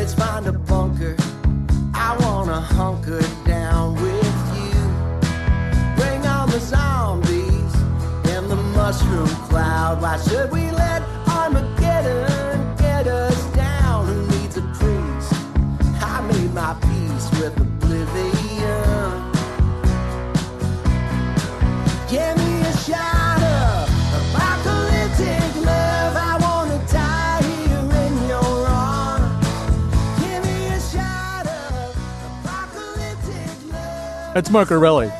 let's find a bunker. I wanna hunker down with you. Bring on the zombies and the mushroom cloud. Why should we let Armageddon get us down? Who needs a priest? I made my peace with oblivion. Give me a shot of apocalyptic love. I wanna die here in your arms. Give me a shot of apocalyptic love. That's Mark Orelli,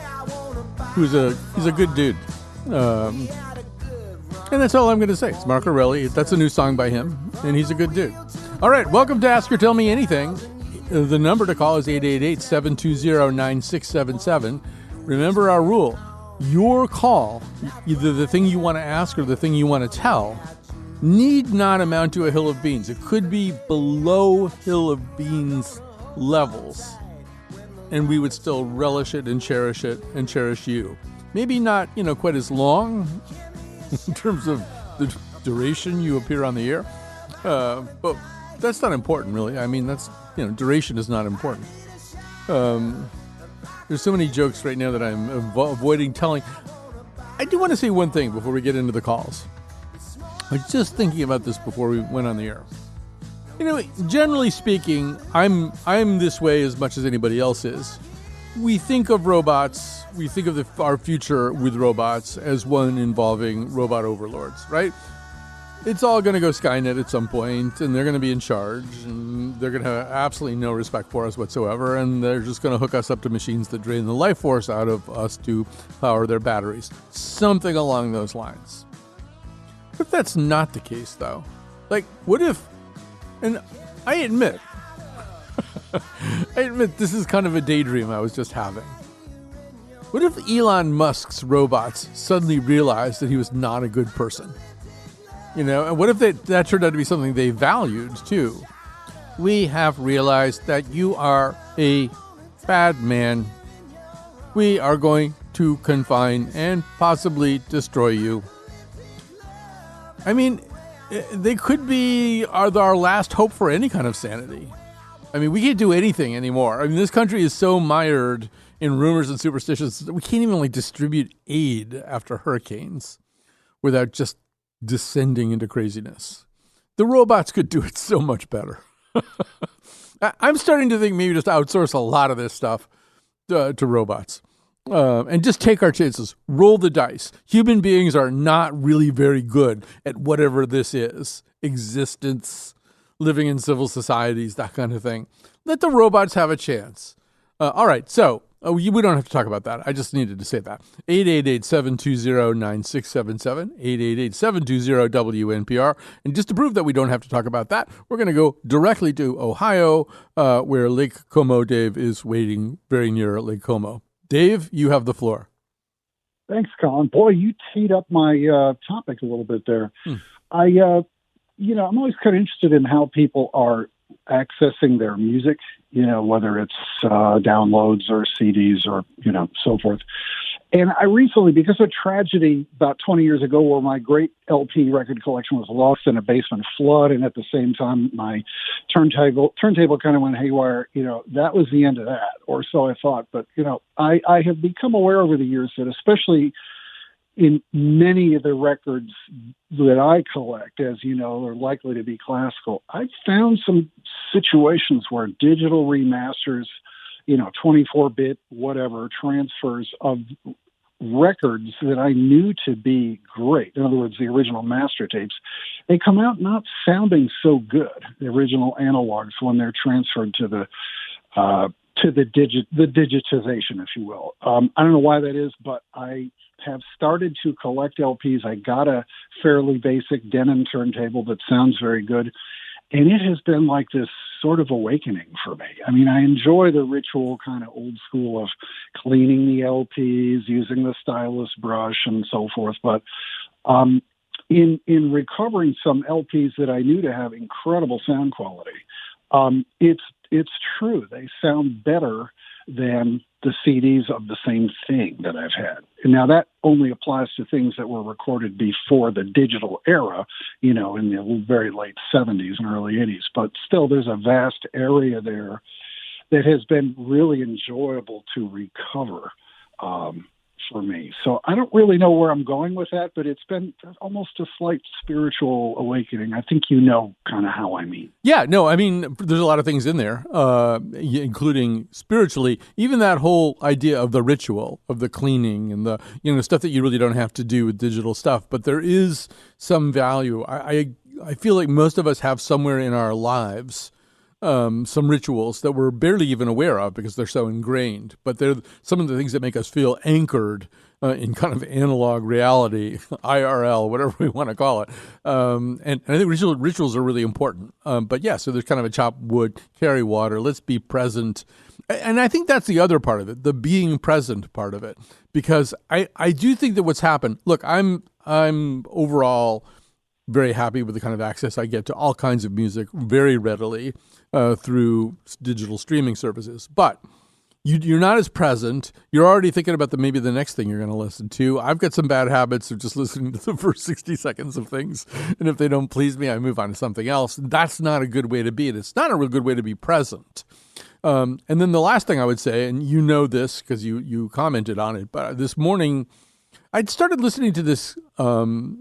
he's a good dude. And that's all I'm going to say. It's Mark Orelli. That's a new song by him, and he's a good dude. All right, welcome to Ask or Tell Me Anything. The number to call is 888-720-9677. Remember our rule. Your call, either the thing you want to ask or the thing you want to tell, need not amount to a hill of beans. It could be below hill of beans levels, and we would still relish it and cherish you. Maybe not, quite as long in terms of the duration you appear on the air, but that's not important, really. I mean, duration is not important. There's so many jokes right now that I'm avoiding telling. I do want to say one thing before we get into the calls. I was just thinking about this before we went on the air. Generally speaking, I'm this way as much as anybody else is. We think of robots, we think of our future with robots as one involving robot overlords, right? It's all going to go Skynet at some point, and they're going to be in charge, and they're going to have absolutely no respect for us whatsoever, and they're just going to hook us up to machines that drain the life force out of us to power their batteries. Something along those lines. But that's not the case, though. Like, what if... And I admit this is kind of a daydream I was just having. What if Elon Musk's robots suddenly realized that he was not a good person? And what if that turned out to be something they valued, too? We have realized that you are a bad man. We are going to confine and possibly destroy you. I mean, they could be our last hope for any kind of sanity. I mean, we can't do anything anymore. I mean, this country is so mired in rumors and superstitions that we can't even distribute aid after hurricanes without just descending into craziness. The robots could do it so much better. I'm starting to think maybe just outsource a lot of this stuff to robots and just take our chances. Roll the dice. Human beings are not really very good at whatever this is. Existence, living in civil societies, that kind of thing. Let the robots have a chance. All right, so we don't have to talk about that. I just needed to say that. 888-720-9677, 888-720-WNPR. And just to prove that we don't have to talk about that, we're going to go directly to Ohio, where Lake Como Dave is waiting very near Lake Como. Dave, you have the floor. Thanks, Colin. Boy, you teed up my topic a little bit there. I'm always kind of interested in how people are accessing their music, whether it's downloads or CDs or, so forth. And I recently, because of a tragedy about 20 years ago where my great LP record collection was lost in a basement flood, and at the same time my turntable kind of went haywire, that was the end of that, or so I thought. But, I have become aware over the years that especially in many of the records that I collect, as you know, are likely to be classical, I've found some situations where digital remasters, 24-bit, whatever, transfers of records that I knew to be great, in other words, the original master tapes, they come out not sounding so good, the original analogs, when they're transferred to the digitization, if you will. I don't know why that is, but I have started to collect LPs. I got a fairly basic Denon turntable that sounds very good, and it has been like this sort of awakening for me. I mean, I enjoy the ritual kind of old school of cleaning the LPs, using the stylus brush and so forth, but in recovering some LPs that I knew to have incredible sound quality, it's true. They sound better than the CDs of the same thing that I've had. And now that only applies to things that were recorded before the digital era, in the very late 70s and early 80s. But still, there's a vast area there that has been really enjoyable to recover for me. So I don't really know where I'm going with that, but it's been almost a slight spiritual awakening. I think kind of how I mean. Yeah, no, I mean, there's a lot of things in there, including spiritually, even that whole idea of the ritual, of the cleaning and the, stuff that you really don't have to do with digital stuff. But there is some value. I feel like most of us have somewhere in our lives some rituals that we're barely even aware of because they're so ingrained. But they're some of the things that make us feel anchored in kind of analog reality, IRL, whatever we want to call it. And I think rituals are really important. But yeah, so there's kind of a chop wood, carry water, let's be present. And I think that's the other part of it, the being present part of it. Because I do think that what's happened, look, I'm overall very happy with the kind of access I get to all kinds of music very readily through digital streaming services. But you're not as present. You're already thinking about maybe the next thing you're going to listen to. I've got some bad habits of just listening to the first 60 seconds of things. And if they don't please me, I move on to something else. That's not a good way to be. And it's not a real good way to be present. And then the last thing I would say, and you know this because you commented on it, but this morning I'd started listening to this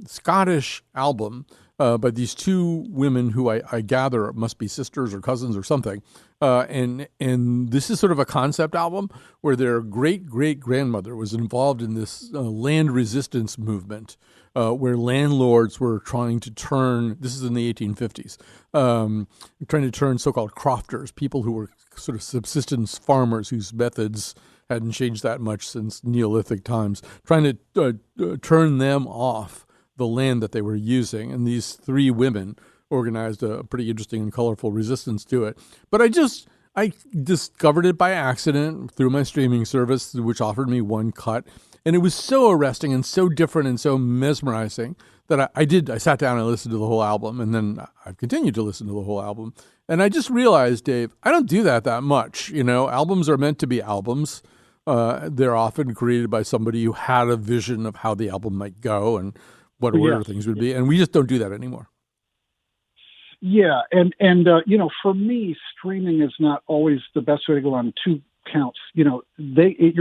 Scottish album by these two women who I gather must be sisters or cousins or something. And this is sort of a concept album where their great-great-grandmother was involved in this land resistance movement where landlords were trying to turn, this is in the 1850s, trying to turn so-called crofters, people who were sort of subsistence farmers whose methods hadn't changed that much since Neolithic times, trying to turn them off the land that they were using. And these three women organized a pretty interesting and colorful resistance to it. But I discovered it by accident through my streaming service, which offered me one cut. And it was so arresting and so different and so mesmerizing that I sat down and listened to the whole album. And then I've continued to listen to the whole album. And I just realized, Dave, I don't do that much. Albums are meant to be albums. They're often created by somebody who had a vision of how the album might go and what order things would be. And we just don't do that anymore. Yeah. And for me, streaming is not always the best way to go on two counts. You're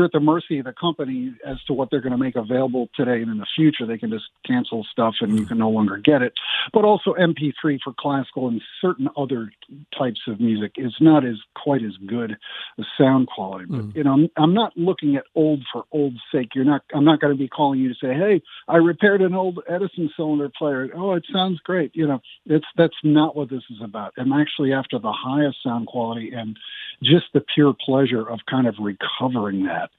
at the mercy of the company as to what they're going to make available today and in the future. They can just cancel stuff and you can no longer get it. But also MP3 for classical and certain other types of music is not quite as good a sound quality. But I'm not looking at old for old's sake. I'm not going to be calling you to say, hey, I repaired an old Edison cylinder player. Oh, it sounds great. That's not what this is about. I'm actually after the highest sound quality, and just the pure pleasure of kind of recovering that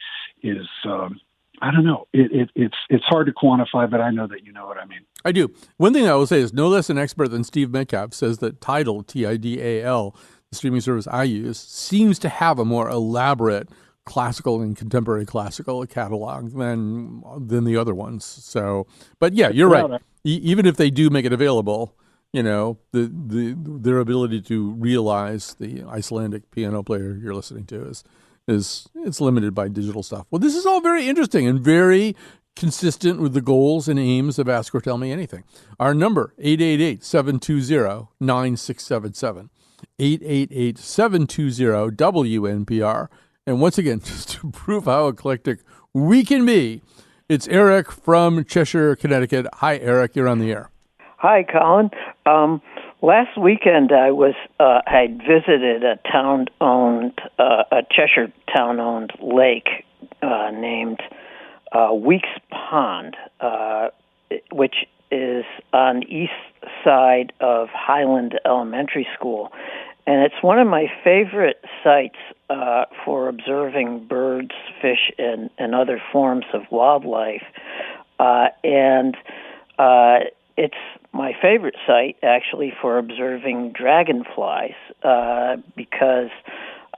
is, I don't know. It's hard to quantify, but I know that you know what I mean. I do. One thing I will say is no less an expert than Steve Metcalf says that Tidal, Tidal, the streaming service I use, seems to have a more elaborate classical and contemporary classical catalog than the other ones. So, but yeah, you're right. Even if they do make it available, their ability to realize the Icelandic piano player you're listening to is it's limited by digital stuff. Well, this is all very interesting and very consistent with the goals and aims of Ask or Tell Me Anything. Our number, 888-720-9677, 888-720-WNPR. And once again, just to prove how eclectic we can be, it's Eric from Cheshire, Connecticut. Hi, Eric. You're on the air. Hi, Colin. Last weekend I visited a Cheshire town-owned lake named Weeks Pond, which is on the east side of Highland Elementary School. And it's one of my favorite sites for observing birds, fish, and other forms of wildlife. It's my favorite site, actually, for observing dragonflies, because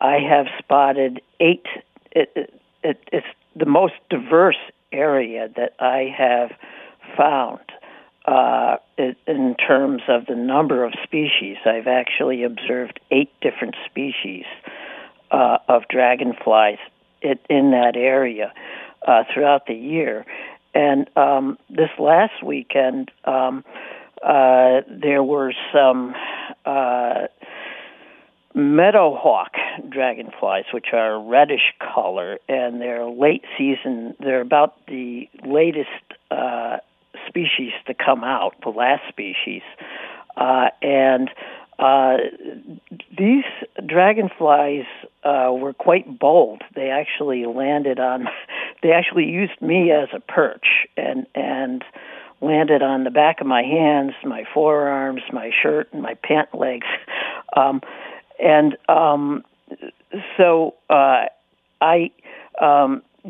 I have spotted 8. It's the most diverse area that I have found in terms of the number of species. I've actually observed 8 different species of dragonflies in that area throughout the year. And this last weekend, there were some meadowhawk dragonflies, which are a reddish color, and they're late season. They're about the latest species to come out, the last species. And these dragonflies were quite bold. They actually they actually used me as a perch and landed on the back of my hands, my forearms, my shirt, and my pant legs.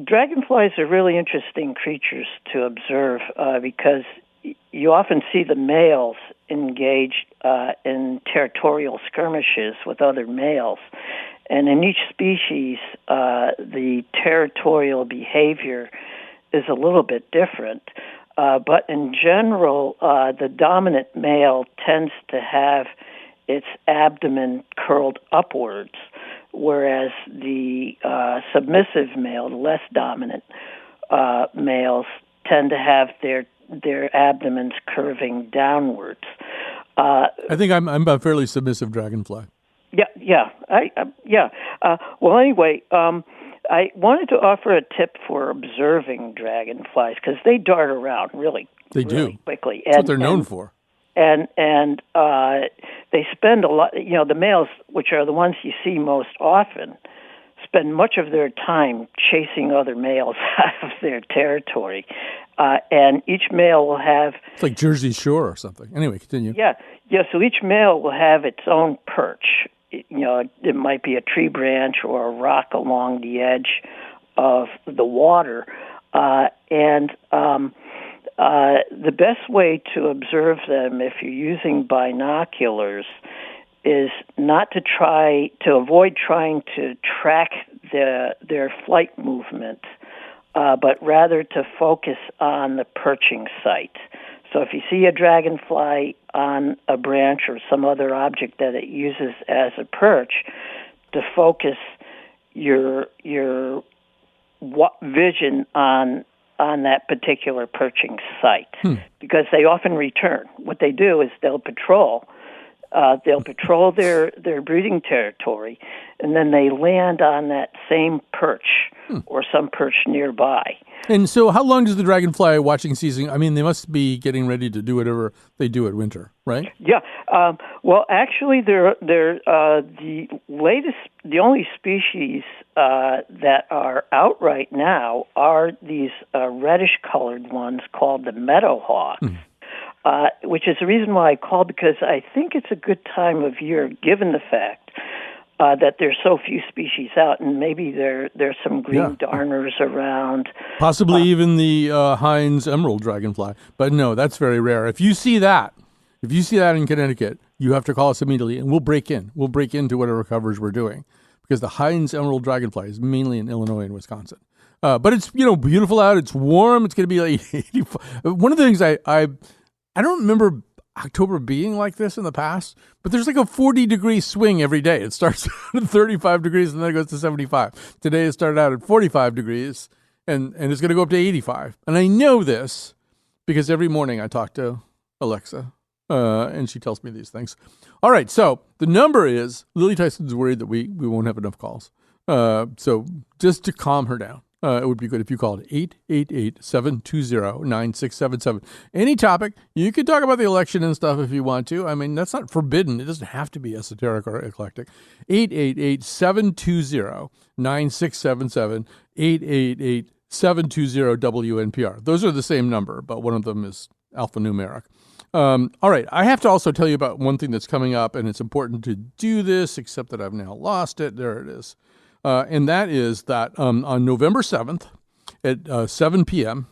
Dragonflies are really interesting creatures to observe because you often see the males engaged in territorial skirmishes with other males. And in each species, the territorial behavior is a little bit different. But in general, the dominant male tends to have its abdomen curled upwards, whereas the submissive male, the less dominant males, tend to have their abdomens curving downwards. I think I'm a fairly submissive dragonfly. Yeah. Well, anyway, I wanted to offer a tip for observing dragonflies because they dart around really quickly. That's what they're known for. And they spend a lot. The males, which are the ones you see most often, spend much of their time chasing other males out of their territory. And each male will have... It's like Jersey Shore or something. Anyway, continue. Yeah. So each male will have its own perch. It might be a tree branch or a rock along the edge of the water. The best way to observe them, if you're using binoculars, is not to avoid trying to track their flight movement, but rather to focus on the perching site. So if you see a dragonfly on a branch or some other object that it uses as a perch, to focus your vision on that particular perching site, because they often return. What they do is they'll patrol their breeding territory, and then they land on that same perch or some perch nearby. And so how long does the dragonfly watching season, I mean, they must be getting ready to do whatever they do at winter, right? Yeah. Well, actually, they're the only species that are out right now are these reddish-colored ones called the meadowhawks. Which is the reason why I called, because I think it's a good time of year, given the fact that there's so few species out, and maybe there's some green darners around. Possibly even the Heinz emerald dragonfly. But no, that's very rare. If you see that in Connecticut, you have to call us immediately, and we'll break in. We'll break into whatever coverage we're doing, because the Heinz emerald dragonfly is mainly in Illinois and Wisconsin. But it's beautiful out. It's warm. It's going to be like 85. One of the things I don't remember October being like this in the past, but there's like a 40-degree swing every day. It starts at 35 degrees and then it goes to 75. Today it started out at 45 degrees and it's going to go up to 85. And I know this because every morning I talk to Alexa and she tells me these things. All right, so the number is, Lily Tyson's worried that we won't have enough calls. So just to calm her down. It would be good if you called 888-720-9677. Any topic. You can talk about the election and stuff if you want to. I mean, that's not forbidden. It doesn't have to be esoteric or eclectic. 888-720-9677. 888-720-WNPR. Those are the same number, but one of them is alphanumeric. All right. I have to also tell you about one thing that's coming up, and it's important to do this, except that I've now lost it. There it is. And that is that on November 7th at 7 p.m.,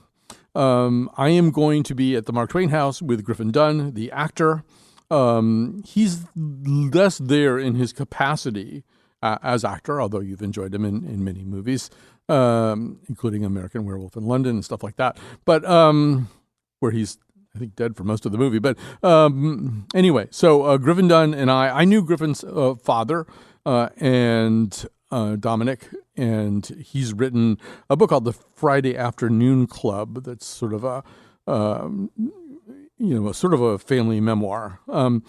I am going to be at the Mark Twain House with Griffin Dunn, the actor. He's less there in his capacity as actor, although you've enjoyed him in many movies, including American Werewolf in London and stuff like that. But where he's, I think, dead for most of the movie. But anyway, so Griffin Dunn and I knew Griffin's father and Dominic, and he's written a book called The Friday Afternoon Club. That's sort of a sort of a family memoir. And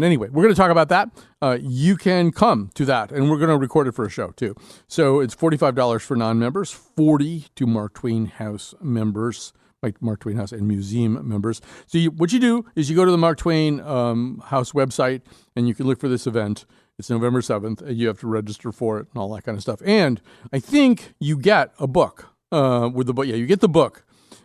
anyway, we're going to talk about that. You can come to that, and we're going to record it for a show too. So it's $45 for non-members, $40 to Mark Twain House members, like Mark Twain House and museum members. So what you do is you go to the Mark Twain House website, and you can look for this event. It's November 7th, and you have to register for it and all that kind of stuff. And I think you get a book with the book. Yeah, you get the book.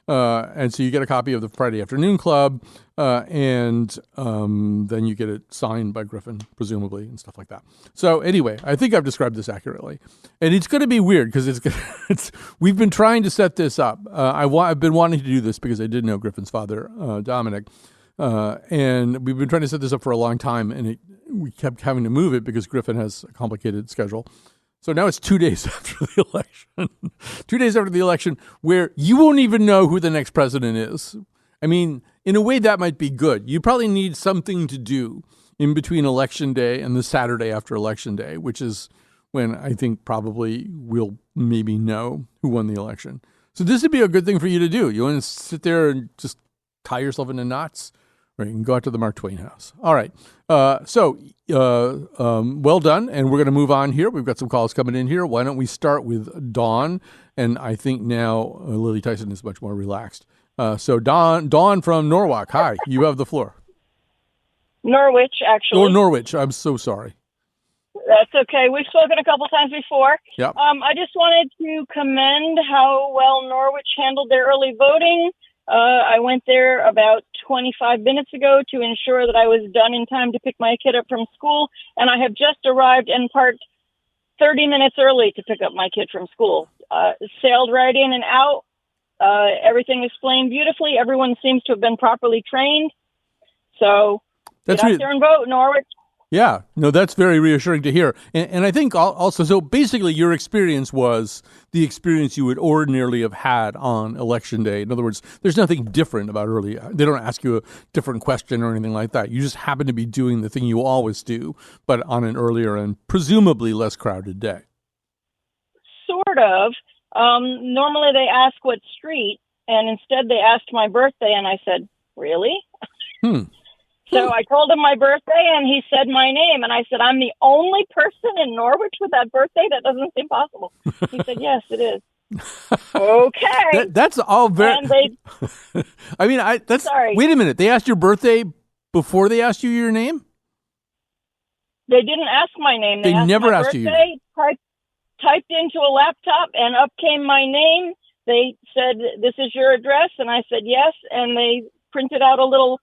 And so you get a copy of the Friday Afternoon Club, and then you get it signed by Griffin, presumably, and stuff like that. So anyway, I think I've described this accurately. And it's going to be weird because we've been trying to set this up. I've been wanting to do this because I did know Griffin's father, Dominic, and we've been trying to set this up for a long time, and we kept having to move it because Griffin has a complicated schedule. So now it's 2 days after the election. 2 days after the election, where you won't even know who the next president is. I mean, in a way, that might be good. You probably need something to do in between Election Day and the Saturday after Election Day, which is when I think probably we'll maybe know who won the election. So this would be a good thing for you to do. You want to sit there and just tie yourself into knots, or you can go out to the Mark Twain House. All right. Well done. And we're going to move on here. We've got some calls coming in here. Why don't we start with Dawn? And I think now Lily Tyson is much more relaxed. So Dawn from Norwalk. Hi, you have the floor. Norwich, actually. Or Norwich. I'm so sorry. That's okay. We've spoken a couple times before. Yep. I just wanted to commend how well Norwich handled their early voting. I went there about 25 minutes ago to ensure that I was done in time to pick my kid up from school, and I have just arrived and parked 30 minutes early to pick up my kid from school. Sailed right in and out. Everything explained beautifully. Everyone seems to have been properly trained. So get out there and vote, Norwich. Yeah, no, that's very reassuring to hear. And I think also, so basically your experience was the experience you would ordinarily have had on Election Day. In other words, there's nothing different about early. They don't ask you a different question or anything like that. You just happen to be doing the thing you always do, but on an earlier and presumably less crowded day. Sort of. Normally they ask what street, and instead they asked my birthday, and I said, really? So I told him my birthday, and he said my name. And I said, I'm the only person in Norwich with that birthday? That doesn't seem possible. He said, yes, it is. Okay. That's all very... I mean, Sorry. Wait a minute. They asked your birthday before they asked you your name? They didn't ask my name. They never asked you. Typed into a laptop, and up came my name. They said, this is your address. And I said, yes. And they printed out a little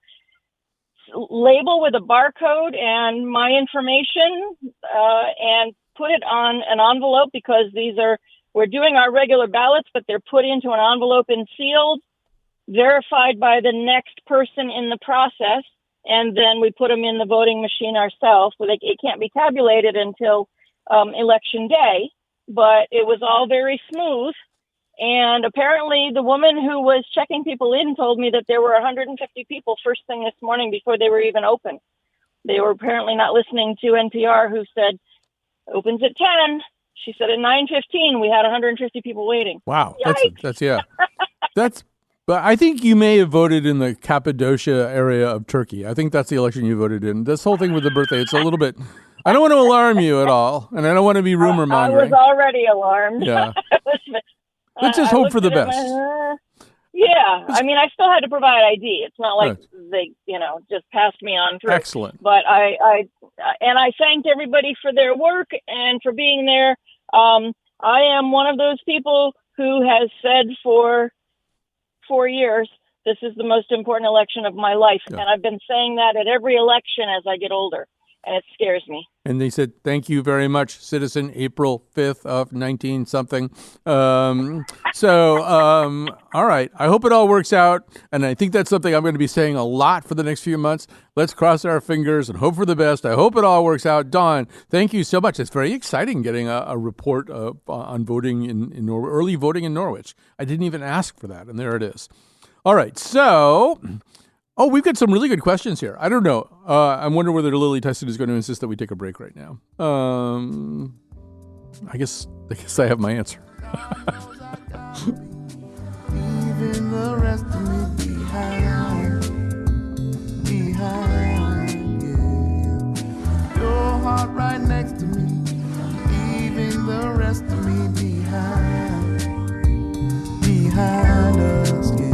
label with a barcode and my information and put it on an envelope, because we're doing our regular ballots, but they're put into an envelope and sealed, verified by the next person in the process, and then we put them in the voting machine ourselves. It can't be tabulated until Election Day, but it was all very smooth. And apparently the woman who was checking people in told me that there were 150 people first thing this morning before they were even open. They were apparently not listening to NPR, who said, opens at 10. She said at 9:15, we had 150 people waiting. Wow. That's yeah. But I think you may have voted in the Cappadocia area of Turkey. I think that's the election you voted in. This whole thing with the birthday, it's a little bit... I don't want to alarm you at all, and I don't want to be rumor mongering. I was already alarmed. Yeah. Let's just hope for the best. I mean, I still had to provide ID. It's not like they, just passed me on through. Excellent. But I thanked everybody for their work and for being there. I am one of those people who has said for 4 years, this is the most important election of my life. Yeah. And I've been saying that at every election as I get older. And it scares me. And they said, thank you very much, citizen, April 5th of 19-something. All right. I hope it all works out. And I think that's something I'm going to be saying a lot for the next few months. Let's cross our fingers and hope for the best. I hope it all works out. Dawn, thank you so much. It's very exciting getting a report on voting in early voting in Norwich. I didn't even ask for that, and there it is. All right. So... Oh, we've got some really good questions here. I don't know. I'm wondering whether Lily Tyson is going to insist that we take a break right now. I guess I guess I have my answer. Leaving the rest of me behind, yeah. Your heart right next to me, leaving the rest of me behind us, yeah.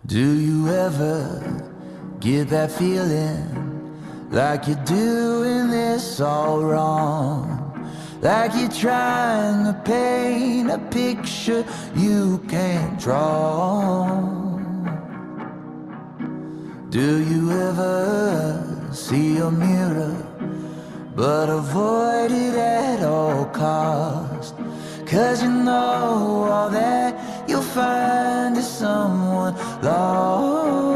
Do you ever get that feeling like you're doing this all wrong? Like you're trying to paint a picture you can't draw? Do you ever see a mirror but avoid it at all cost? 'Cause you know all that you'll find is someone lost.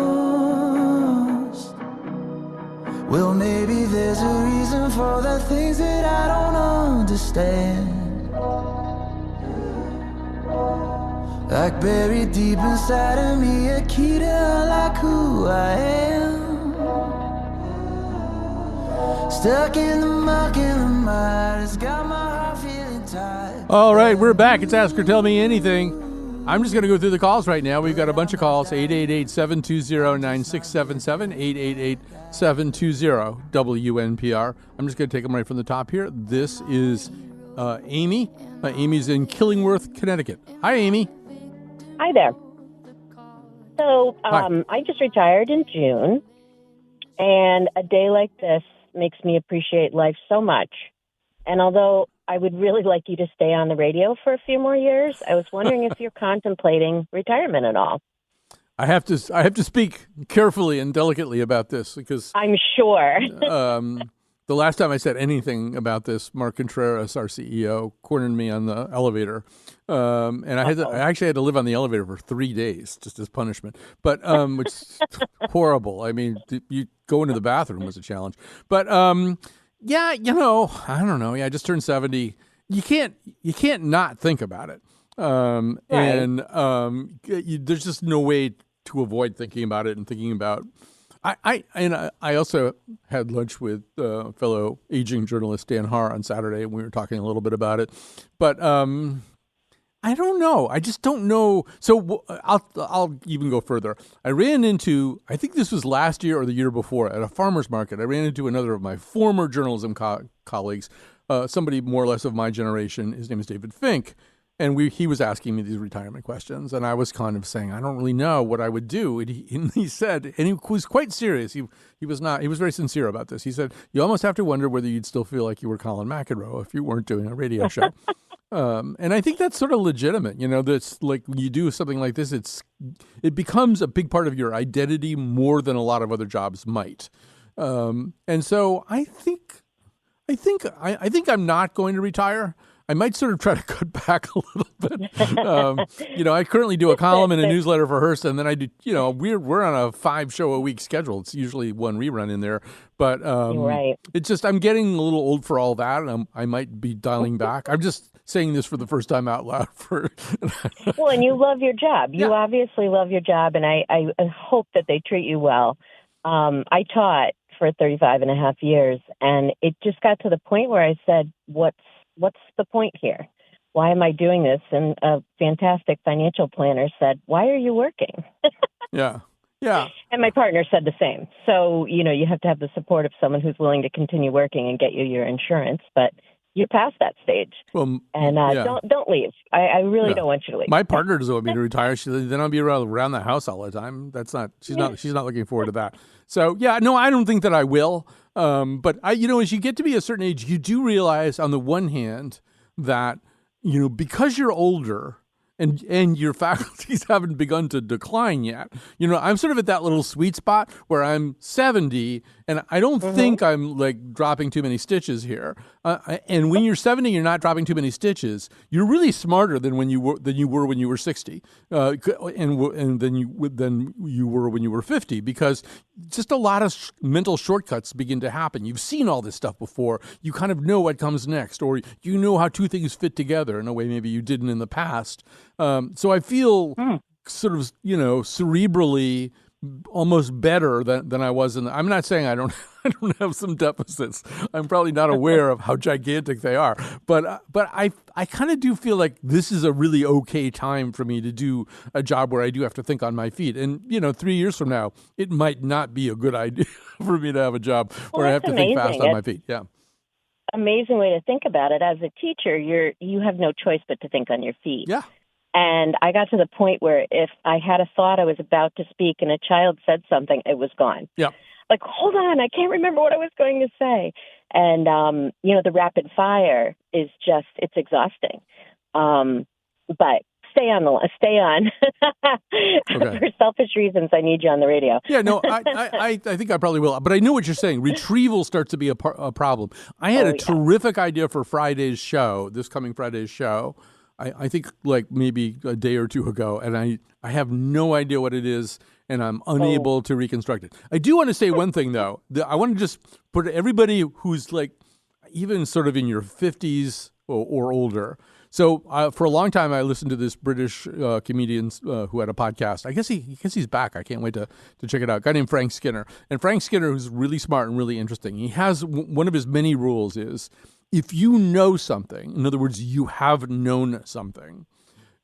Well, maybe there's a reason for the things that I don't understand. Like buried deep inside of me, a key to unlock who I am. Stuck in the muck and the mud, it's got my heart feeling tight. All right, we're back. It's Ask Her Tell Me Anything. I'm just going to go through the calls right now. We've got a bunch of calls. 888-720-9677, 888-720-WNPR. I'm just going to take them right from the top here. This is Amy. Amy's in Killingworth, Connecticut. Hi, Amy. Hi there. So Hi. I just retired in June, and a day like this makes me appreciate life so much. And although I would really like you to stay on the radio for a few more years, I was wondering if you're contemplating retirement at all. I have to speak carefully and delicately about this because I'm sure. the last time I said anything about this, Mark Contreras, our CEO, cornered me on the elevator, and I actually had to live on the elevator for 3 days just as punishment. But which is horrible. I mean, you go into the bathroom was a challenge. But yeah, I don't know. Yeah, I just turned 70. You can't not think about it. Right. And there's just no way to avoid thinking about it and thinking about. I also had lunch with fellow aging journalist Dan Haar on Saturday, and we were talking a little bit about it. But I don't know. I just don't know. So I'll even go further. I ran into, I think this was last year or the year before, at a farmer's market. I ran into another of my former journalism colleagues, somebody more or less of my generation. His name is David Fink. And he was asking me these retirement questions, and I was kind of saying, I don't really know what I would do. And he said, and he was quite serious. He was very sincere about this. He said, you almost have to wonder whether you'd still feel like you were Colin McEnroe if you weren't doing a radio show. And I think that's sort of legitimate. That's like when you do something like this, it becomes a big part of your identity more than a lot of other jobs might. And so I think I'm not going to retire. I might sort of try to cut back a little bit. I currently do a column and a newsletter for Hearst, and then I do. We're on a 5-show-a-week schedule. It's usually one rerun in there, but Right. It's just I'm getting a little old for all that, and I might be dialing back. I'm just saying this for the first time out loud. Well, and you love your job. You Yeah. obviously love your job, and I hope that they treat you well. I taught for 35 and a half years, and it just got to the point where I said, what's the point here? Why am I doing this? And a fantastic financial planner said, why are you working? Yeah. And my partner said the same. So, you have to have the support of someone who's willing to continue working and get you your insurance. But you're past that stage. Well, and don't leave. I really don't want you to leave. My partner doesn't want me to retire. Then I'll be around the house all the time. She's not looking forward to that. So yeah, no, I don't think that I will. But as you get to be a certain age, you do realize on the one hand that, because you're older and your faculties haven't begun to decline yet. I'm sort of at that little sweet spot where I'm 70 and I don't think I'm like dropping too many stitches here. And when you're 70, you're not dropping too many stitches. You're really smarter than you were when you were 60, and than you were when you were 50, because just a lot of mental shortcuts begin to happen. You've seen all this stuff before. You kind of know what comes next, or you know how two things fit together in a way maybe you didn't in the past. So I feel sort of, cerebrally almost better than I was I'm not saying I don't have some deficits. I'm probably not aware of how gigantic they are, but I kind of do feel like this is a really okay time for me to do a job where I do have to think on my feet. And 3 years from now, it might not be a good idea for me to have a job where I have to think fast on my feet. Yeah. Amazing way to think about it. As a teacher, you have no choice but to think on your feet. Yeah. And I got to the point where if I had a thought I was about to speak and a child said something, it was gone. Yeah. Like, hold on, I can't remember what I was going to say. And, the rapid fire is just, it's exhausting. But stay on. Okay. For selfish reasons, I need you on the radio. Yeah, no, I think I probably will. But I know what you're saying. Retrieval starts to be a problem. I had a terrific idea for this coming Friday's show. I think like maybe a day or two ago, and I have no idea what it is, and I'm unable to reconstruct it. I do want to say one thing, though. I want to just put everybody who's like even sort of in your 50s or older. So for a long time, I listened to this British comedian who had a podcast. I guess he's back. I can't wait to check it out. A guy named Frank Skinner. And Frank Skinner, who's really smart and really interesting, he has one of his many rules is, if you know something, in other words, you have known something,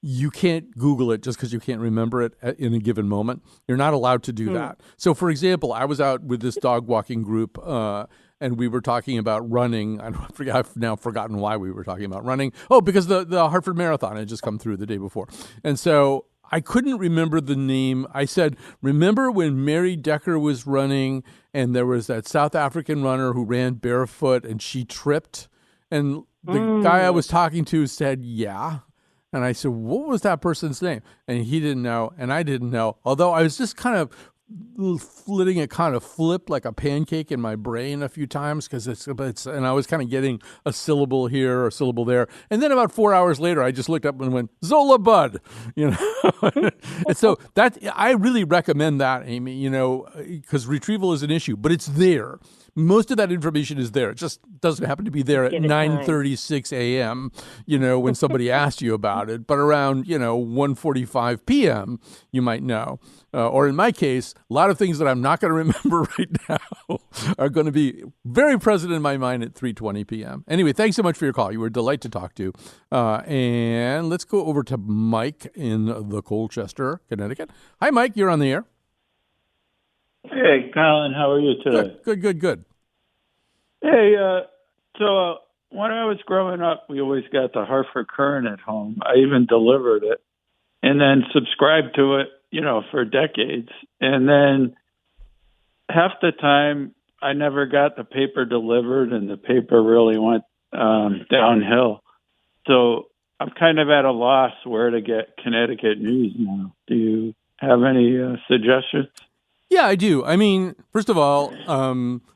you can't Google it just because you can't remember it in a given moment. You're not allowed to do that. So, for example, I was out with this dog walking group, and we were talking about running. I've now forgotten why we were talking about running. Oh, because the Hartford Marathon had just come through the day before. And so I couldn't remember the name. I said, remember when Mary Decker was running and there was that South African runner who ran barefoot and she tripped? And the guy I was talking to said, yeah. And I said, what was that person's name? And he didn't know, and I didn't know. Although I was just kind of letting it kind of flip like a pancake in my brain a few times because and I was kind of getting a syllable here or a syllable there. And then about 4 hours later, I just looked up and went, Zola Bud, And so I really recommend that, Amy, because retrieval is an issue, but it's there. Most of that information is there. It just doesn't happen to be there at 9:36 a.m., when somebody asked you about it. But around, 1:45 p.m., you might know. Or in my case, a lot of things that I'm not going to remember right now are going to be very present in my mind at 3:20 p.m. Anyway, thanks so much for your call. You were a delight to talk to. And let's go over to Mike in the Colchester, Connecticut. Hi, Mike. You're on the air. Hey, Colin. How are you today? Good. Hey, so when I was growing up, we always got the Hartford Courant at home. I even delivered it and then subscribed to it, for decades. And then half the time I never got the paper delivered and the paper really went downhill. So I'm kind of at a loss where to get Connecticut news now. Do you have any suggestions? Yeah, I do. I mean, first of all,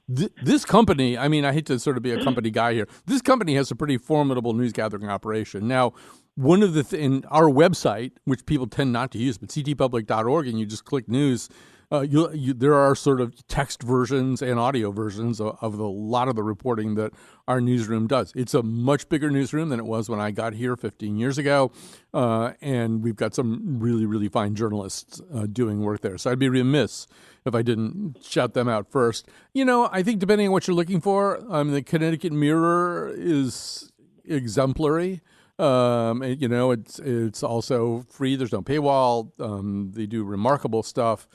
this company, I hate to sort of be a company guy here. This company has a pretty formidable news gathering operation. Now, one of in our website, which people tend not to use, but ctpublic.org, and you just click news, there are sort of text versions and audio versions of a lot of the reporting that our newsroom does. It's a much bigger newsroom than it was when I got here 15 years ago, and we've got some really, really fine journalists doing work there. So I'd be remiss if I didn't shout them out first. I think depending on what you're looking for, the Connecticut Mirror is exemplary. It's also free. There's no paywall. They do remarkable stuff.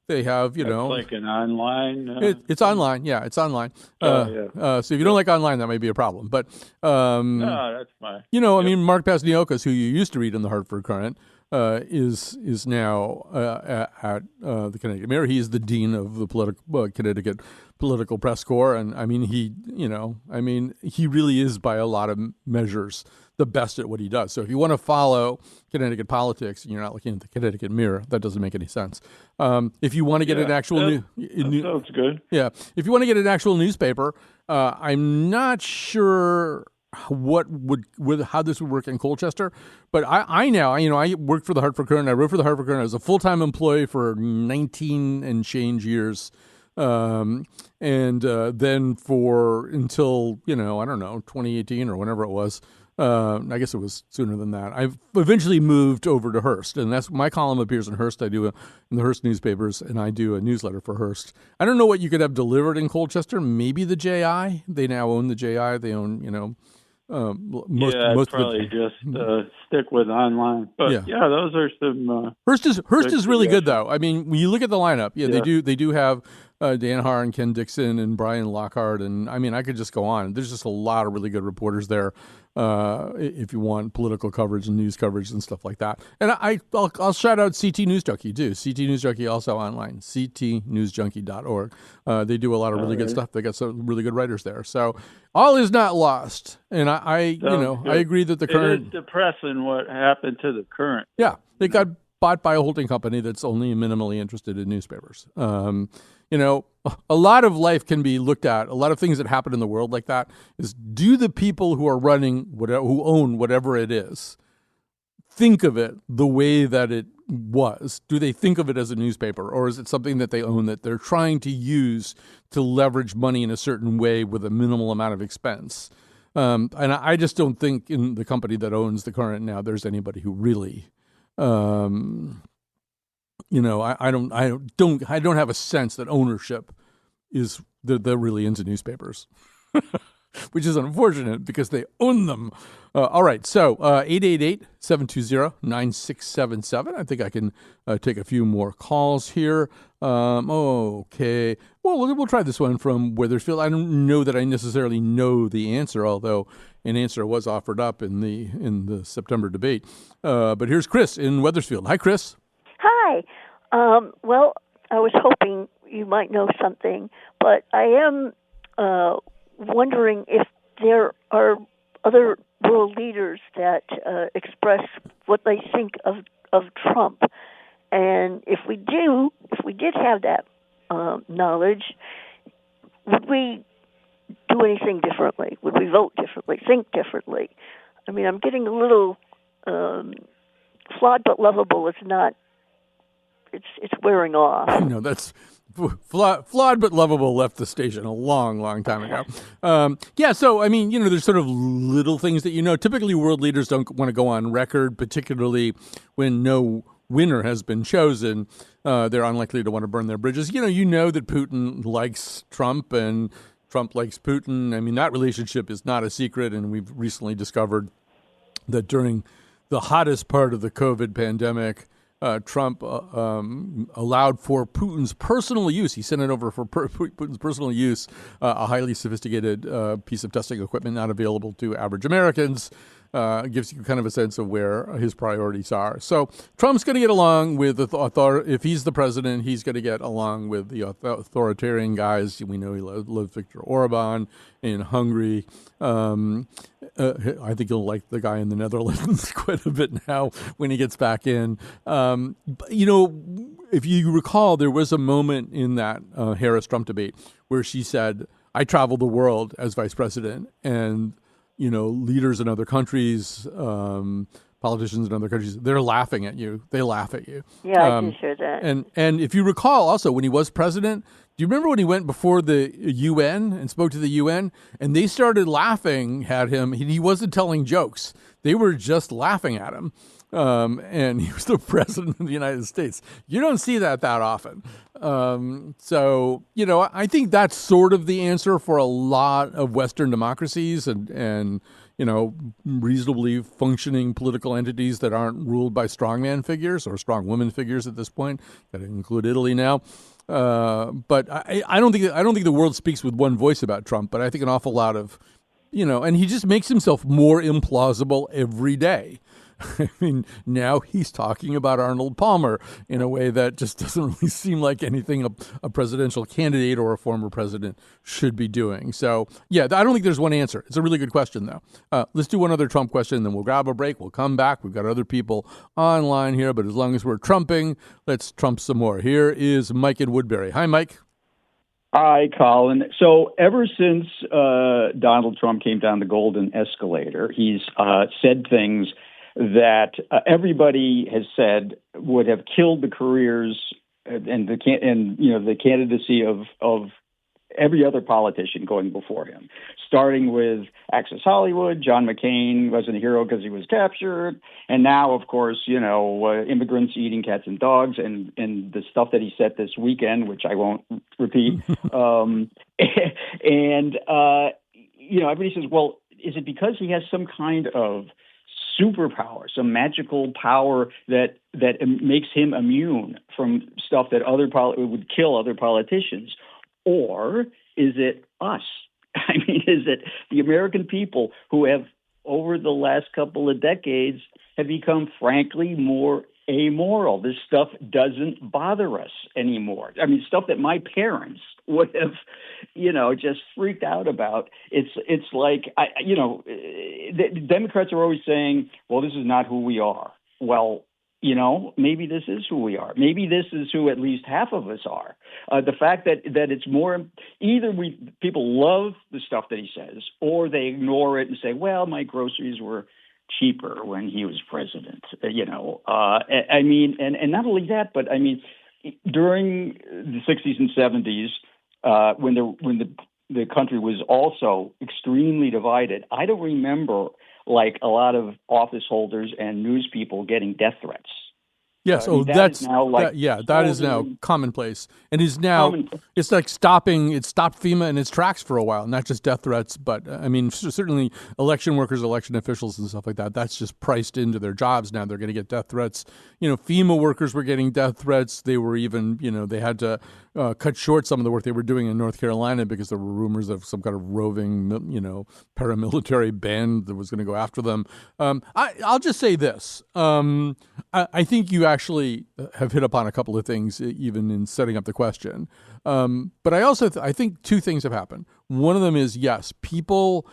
They have, It's like an online. It's online. Yeah, it's online. So if you don't like online, that might be a problem. But no, that's fine. Mark Pasniokas, who you used to read in the Hartford Courant, is now at the Connecticut Mirror. He is the dean of the Connecticut Political Press Corps, and I mean he really is by a lot of measures the best at what he does. So if you want to follow Connecticut politics and you're not looking at the Connecticut Mirror, that doesn't make any sense. If you want to get an actual sounds good. Yeah, if you want to get an actual newspaper, I'm not sure how this would work in Colchester, but I now I worked for the Hartford Courant. I wrote for the Hartford Courant. I was a full-time employee for 19 and change years, and then for until I don't know 2018 or whenever it was. I guess it was sooner than that. I've eventually moved over to Hearst, and that's my column appears in Hearst. I do in the Hearst newspapers, and I do a newsletter for Hearst. I don't know what you could have delivered in Colchester. Maybe the JI. They now own the JI. They own most probably of it. Just stick with online. But those are some. Hearst is really good though. I mean, when you look at the lineup, they do have Dan Haar and Ken Dixon and Brian Lockhart, and I mean, I could just go on. There's just a lot of really good reporters there. If you want political coverage and news coverage and stuff like that. And I'll shout out CT News Junkie too. CT News Junkie also online, ctnewsjunkie.org. They do a lot of really good stuff. They got some really good writers there. So all is not lost. And I agree that the current... It is depressing what happened to the Current. Yeah, it got bought by a holding company that's only minimally interested in newspapers. A lot of life can be looked at. A lot of things that happen in the world like that is, do the people who are running who own whatever it is think of it the way that it was? Do they think of it as a newspaper, or is it something that they own that they're trying to use to leverage money in a certain way with a minimal amount of expense? And I just don't think in the company that owns the Current now there's anybody who really. I don't have a sense that ownership is they're really into newspapers, which is unfortunate because they own them. All right, so 888-720-9677. I think I can take a few more calls here. Okay. Well, we'll try this one from Wethersfield. I don't know that I necessarily know the answer, although an answer was offered up in the September debate. But here's Chris in Wethersfield. Hi, Chris. Hi. Well, I was hoping you might know something, but I am wondering if there are other world leaders that express what they think of Trump. And if we did have that knowledge, would we do anything differently? Would we vote differently, think differently? I mean, I'm getting a little flawed but lovable. It's not. It's wearing off. No, that's flawed but lovable left the station a long, long time ago. So, I mean, there's sort of little things that typically world leaders don't want to go on record, particularly when no winner has been chosen. They're unlikely to want to burn their bridges. You know that Putin likes Trump and Trump likes Putin. I mean, that relationship is not a secret, and we've recently discovered that during the hottest part of the COVID pandemic, Trump allowed for Putin's personal use. He sent it over for Putin's personal use, a highly sophisticated piece of testing equipment not available to average Americans. Gives you kind of a sense of where his priorities are. So Trump's going to get along with if he's the president, he's going to get along with the authoritarian guys. We know he loves Viktor Orban in Hungary. I think he'll like the guy in the Netherlands quite a bit now when he gets back in. If you recall, there was a moment in that Harris-Trump debate where she said, I travel the world as vice president, and leaders in other countries, politicians in other countries, they're laughing at you. They laugh at you. Yeah, I can hear that. And if you recall, also, when he was president, do you remember when he went before the UN and spoke to the UN, and they started laughing at him? He wasn't telling jokes. They were just laughing at him. And he was the president of the United States. You don't see that often. I think that's sort of the answer for a lot of Western democracies and reasonably functioning political entities that aren't ruled by strongman figures or strongwoman figures at this point. Got to include Italy now. But I don't think the world speaks with one voice about Trump, but I think an awful lot of, and he just makes himself more implausible every day. I mean, now he's talking about Arnold Palmer in a way that just doesn't really seem like anything a presidential candidate or a former president should be doing. So, yeah, I don't think there's one answer. It's a really good question, though. Let's do one other Trump question, then we'll grab a break. We'll come back. We've got other people online here, but as long as we're trumping, let's trump some more. Here is Mike in Woodbury. Hi, Mike. Hi, Colin. So ever since Donald Trump came down the golden escalator, he's said things that everybody has said would have killed the careers and the candidacy of every other politician going before him, starting with Access Hollywood. John McCain wasn't a hero because he was captured. And now, of course, immigrants eating cats and dogs and the stuff that he said this weekend, which I won't repeat. Everybody says, well, is it because he has some kind of superpower, some magical power that makes him immune from stuff that would kill other politicians? Or is it us? I mean, is it the American people who have, over the last couple of decades, have become frankly more amoral? This stuff doesn't bother us anymore. I mean, stuff that my parents would have, just freaked out about. It's like, the Democrats are always saying, well, this is not who we are. Well, maybe this is who we are. Maybe this is who at least half of us are. The fact that it's more, either people love the stuff that he says, or they ignore it and say, well, my groceries were cheaper when he was president. I mean, and not only that, but I mean, during the 60s and 70s, when the country was also extremely divided, I don't remember like a lot of office holders and news people getting death threats. Yes, that is now commonplace, and is now it's like it stopped FEMA in its tracks for a while. Not just death threats, but I mean certainly election workers, election officials, and stuff like that. That's just priced into their jobs now. They're going to get death threats. FEMA workers were getting death threats. They were even they had to cut short some of the work they were doing in North Carolina because there were rumors of some kind of roving paramilitary band that was going to go after them. I'll just say this. I think you actually have hit upon a couple of things, even in setting up the question. But I also I think two things have happened. One of them is, yes, people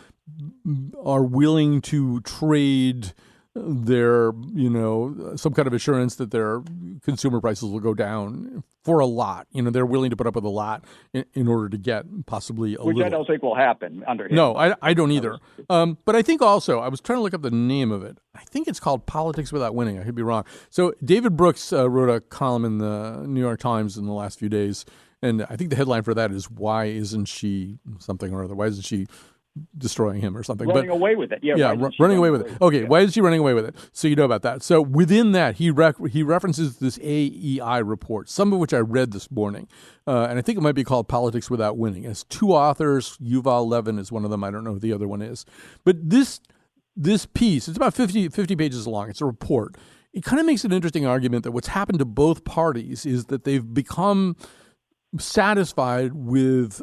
are willing to trade their, some kind of assurance that their consumer prices will go down for a lot. They're willing to put up with a lot in order to get possibly a little. Which I don't think will happen under him. No, I don't either. But I think also, I was trying to look up the name of it. I think it's called Politics Without Winning. I could be wrong. So David Brooks wrote a column in the New York Times in the last few days. And I think the headline for that is, why isn't she something or other? Why isn't she destroying him or something? Running away with it. Running away with it. Okay, why is she running away with it? So you know about that. So within that, he references this AEI report, some of which I read this morning. And I think it might be called Politics Without Winning. It has two authors. Yuval Levin is one of them. I don't know who the other one is. But this piece, it's about 50 pages long. It's a report. It kind of makes an interesting argument that what's happened to both parties is that they've become satisfied with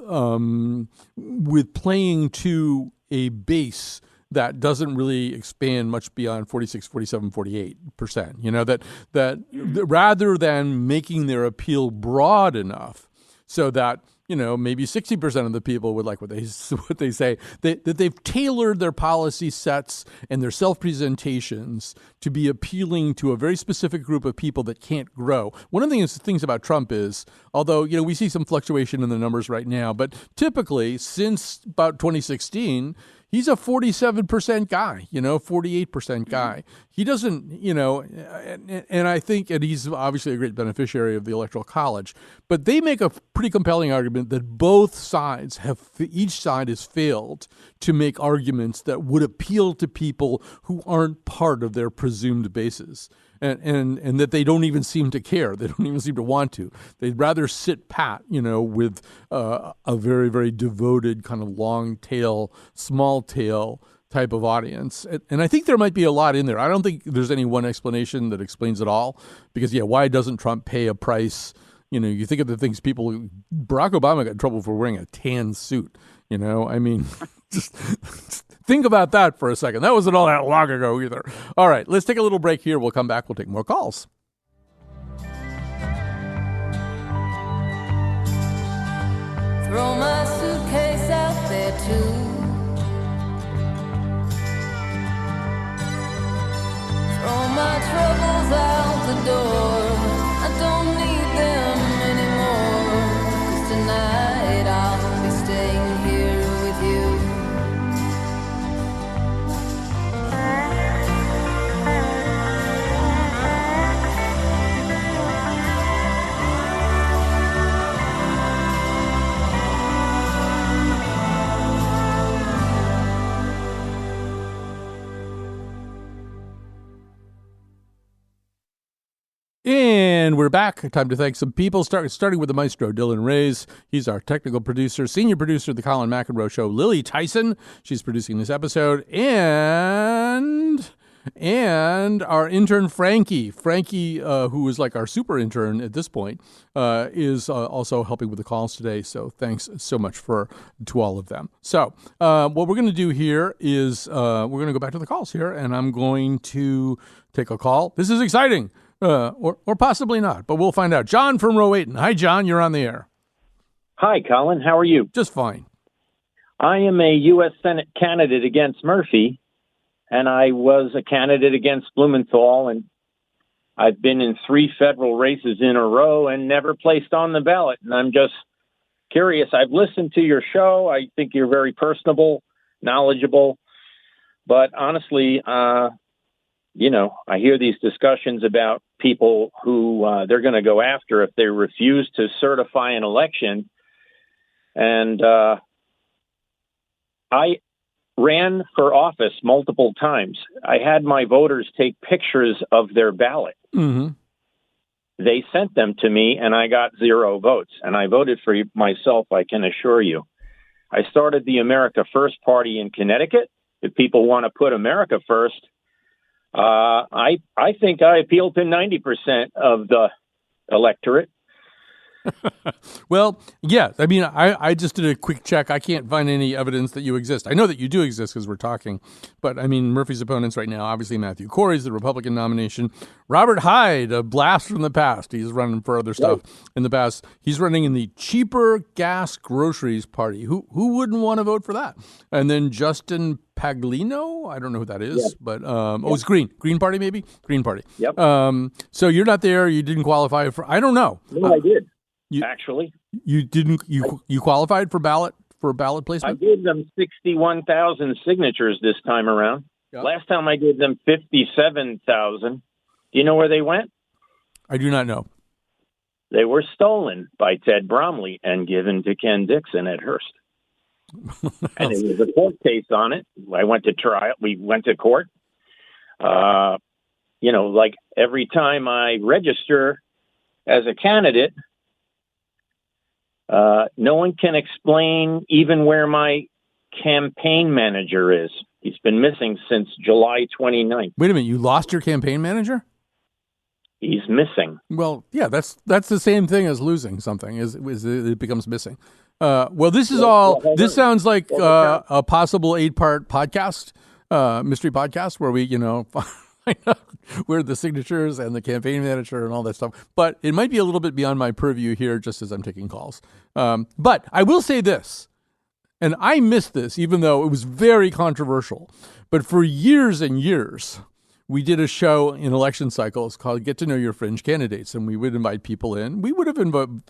playing to a base that doesn't really expand much beyond 46, 47, 48%. That rather than making their appeal broad enough so that maybe 60% of the people would like what they say, that they've tailored their policy sets and their self-presentations to be appealing to a very specific group of people that can't grow. One of the things about Trump is, although we see some fluctuation in the numbers right now, but typically since about 2016, he's a 47% guy, 48% guy. He doesn't, and I think, and he's obviously a great beneficiary of the Electoral College, but they make a pretty compelling argument that each side has failed to make arguments that would appeal to people who aren't part of their presumed bases. And that they don't even seem to care. They don't even seem to want to. They'd rather sit pat, with a very, very devoted kind of long tail, small tail type of audience. And I think there might be a lot in there. I don't think there's any one explanation that explains it all. Because, why doesn't Trump pay a price? You think of the things Barack Obama got in trouble for wearing a tan suit. I mean, just Think about that for a second. That wasn't all that long ago either. All right, let's take a little break here. We'll come back. We'll take more calls. Throw my suitcase out there too. Throw my troubles out the door. I don't need them anymore. 'Cause tonight I'll be staying here with you. And we're back. Time to thank some people, starting with the maestro, Dylan Reyes. He's our technical producer, senior producer of the Colin McEnroe Show, Lily Tyson. She's producing this episode. And our intern, Frankie. Frankie, who is like our super intern at this point, is also helping with the calls today. So thanks so much to all of them. So what we're going to do here is we're going to go back to the calls here, and I'm going to take a call. This is exciting. Or possibly not, but we'll find out. John from Rowayton. Hi, John. You're on the air. Hi, Colin. How are you? Just fine. I am a U.S. Senate candidate against Murphy, and I was a candidate against Blumenthal, and I've been in 3 federal races in a row and never placed on the ballot. And I'm just curious. I've listened to your show. I think you're very personable, knowledgeable, but honestly, I hear these discussions about people who they're going to go after if they refuse to certify an election. And I ran for office multiple times. I had my voters take pictures of their ballot. Mm-hmm. They sent them to me, and I got 0 votes. And I voted for myself, I can assure you. I started the America First Party in Connecticut. If people want to put America first, I think I appeal to 90% of the electorate. Well, yeah. I mean, I just did a quick check. I can't find any evidence that you exist. I know that you do exist because we're talking. But, I mean, Murphy's opponents right now, obviously Matthew Corey's the Republican nomination. Robert Hyde, a blast from the past. He's running for other stuff in the past. He's running in the cheaper gas groceries party. Who wouldn't want to vote for that? And then Justin Paglino, I don't know who that is, but it's Green Party maybe? Green Party. Yep. So you're not there. You didn't qualify for, I don't know. No, I did. Actually, you didn't. You qualified for ballot placement. I gave them 61,000 signatures this time around. Yep. Last time I gave them 57,000. Do you know where they went? I do not know. They were stolen by Ted Bromley and given to Ken Dixon at Hearst. And it was a court case on it. I went to trial. We went to court. Like every time I register as a candidate, no one can explain even where my campaign manager is. He's been missing since July 29th. Wait a minute, you lost your campaign manager? He's missing. Well, yeah, that's the same thing as losing something. Is it becomes missing. This is all. This sounds like a possible 8-part podcast, mystery podcast, where we find out where the signatures and the campaign manager and all that stuff. But it might be a little bit beyond my purview here, just as I'm taking calls. But I will say this, and I missed this, even though it was very controversial. But for years and years, we did a show in election cycles called Get to Know Your Fringe Candidates, and we would invite people in.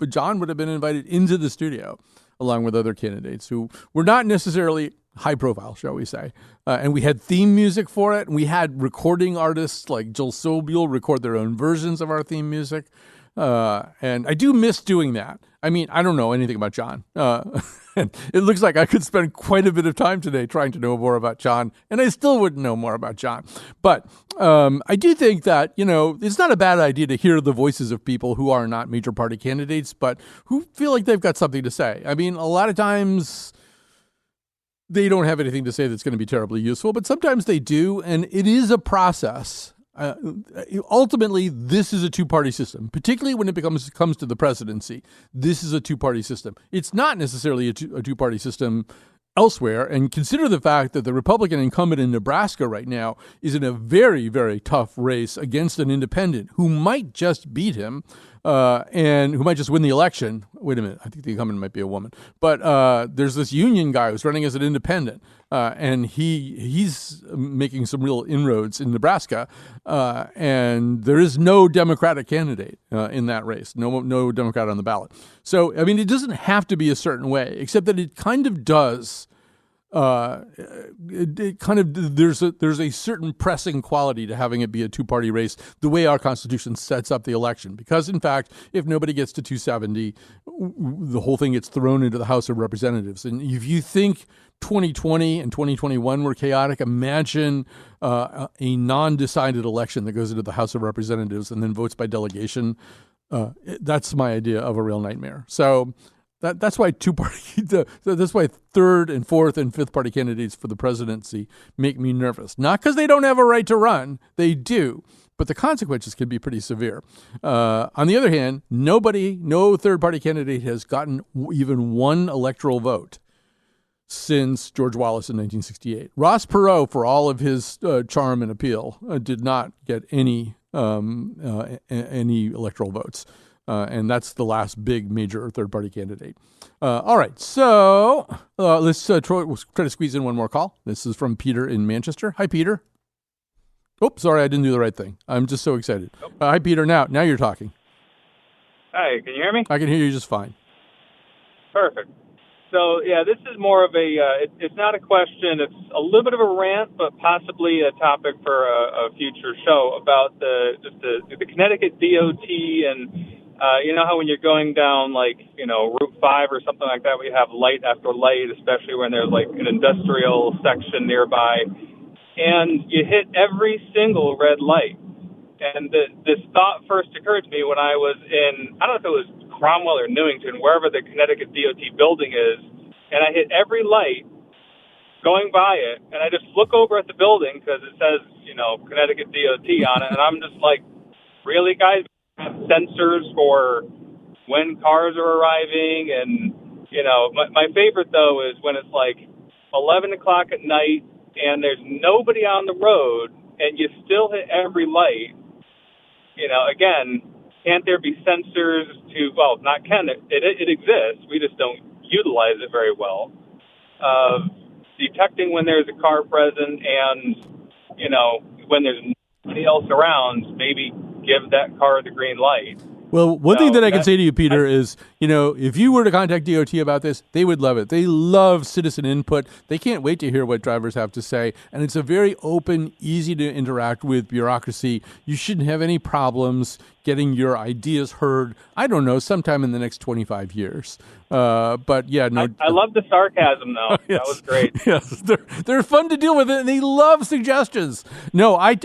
John would have been invited into the studio along with other candidates who were not necessarily high profile, shall we say. And we had theme music for it. And we had recording artists like Jill Sobule record their own versions of our theme music. And I do miss doing that. I mean, I don't know anything about John. And it looks like I could spend quite a bit of time today trying to know more about John, and I still wouldn't know more about John. But I do think that, it's not a bad idea to hear the voices of people who are not major party candidates, but who feel like they've got something to say. I mean, a lot of times they don't have anything to say that's going to be terribly useful, but sometimes they do, and it is a process. Ultimately, this is a two-party system, particularly when it comes to the presidency. This is a two-party system. It's not necessarily a two-party system elsewhere, and consider the fact that the Republican incumbent in Nebraska right now is in a very, very tough race against an independent who might just beat him and who might just win the election. Wait a minute. I think the incumbent might be a woman. But there's this union guy who's running as an independent, and he's making some real inroads in Nebraska, and there is no Democratic candidate in that race, no Democrat on the ballot. So, I mean, it doesn't have to be a certain way, except that it kind of does. There's a certain pressing quality to having it be a two-party race, the way our Constitution sets up the election. Because, in fact, if nobody gets to 270, the whole thing gets thrown into the House of Representatives. And if you think 2020 and 2021 were chaotic, imagine a non-decided election that goes into the House of Representatives and then votes by delegation. That's my idea of a real nightmare. So that's why that's why third and fourth and fifth party candidates for the presidency make me nervous. Not because they don't have a right to run, they do, but the consequences can be pretty severe. On the other hand, no third party candidate has gotten even one electoral vote since George Wallace in 1968. Ross Perot, for all of his charm and appeal, did not get any electoral votes. And that's the last big major third-party candidate. All right, so let's try to squeeze in one more call. This is from Peter in Manchester. Hi, Peter. Oops, sorry, I didn't do the right thing. I'm just so excited. Hi, Peter. Now you're talking. Hi, can you hear me? I can hear you just fine. Perfect. So, yeah, this is more of it's not a question. It's a little bit of a rant, but possibly a topic for a future show about the Connecticut DOT and you know how when you're going down, like, you know, Route 5 or something like that, we have light after light, especially when there's, like, an industrial section nearby, and you hit every single red light. And this thought first occurred to me when I was in, I don't know if it was Cromwell or Newington, wherever the Connecticut DOT building is, and I hit every light going by it, and I just look over at the building because it says, you know, Connecticut DOT on it, and I'm just like, really, guys? Have sensors for when cars are arriving, and you know, my favorite though is when it's like 11 o'clock at night and there's nobody on the road and you still hit every light. You know, again, can't there be sensors to, well, not can it exists, we just don't utilize it very well, detecting when there's a car present, and you know, when there's nobody else around, maybe give that car the green light. Well, one thing that I can say to you, Peter, is, you know, if you were to contact DOT about this, they would love it. They love citizen input. They can't wait to hear what drivers have to say. And it's a very open, easy to interact with bureaucracy. You shouldn't have any problems getting your ideas heard, I don't know, sometime in the next 25 years. But yeah, no. I love the sarcasm, though. Yes. That was great. Yes, they're fun to deal with, and they love suggestions. No, I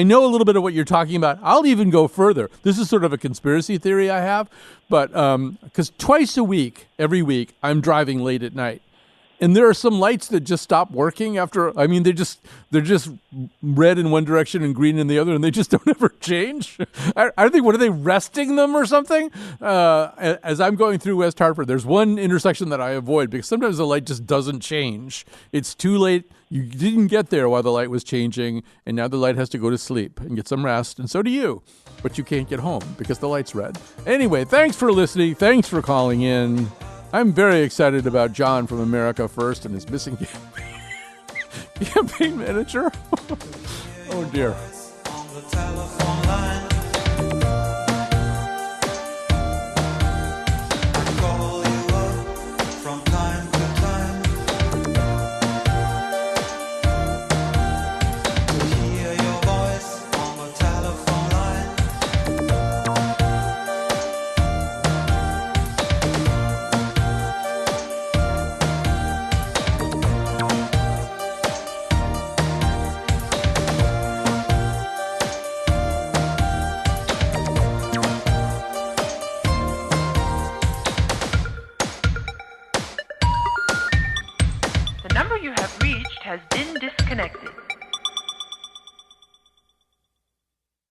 know a little bit of what you're talking about. I'll even go further. This is sort of a conspiracy theory I have, but because twice a week, every week, I'm driving late at night. And there are some lights that just stop working after, I mean, they're just red in one direction and green in the other, and they just don't ever change. I think, what are they, resting them or something? As I'm going through West Hartford, there's one intersection that I avoid because sometimes the light just doesn't change. It's too late. You didn't get there while the light was changing, and now the light has to go to sleep and get some rest, and so do you. But you can't get home because the light's red. Anyway, thanks for listening. Thanks for calling in. I'm very excited about John from America First and his missing campaign manager. Oh, dear.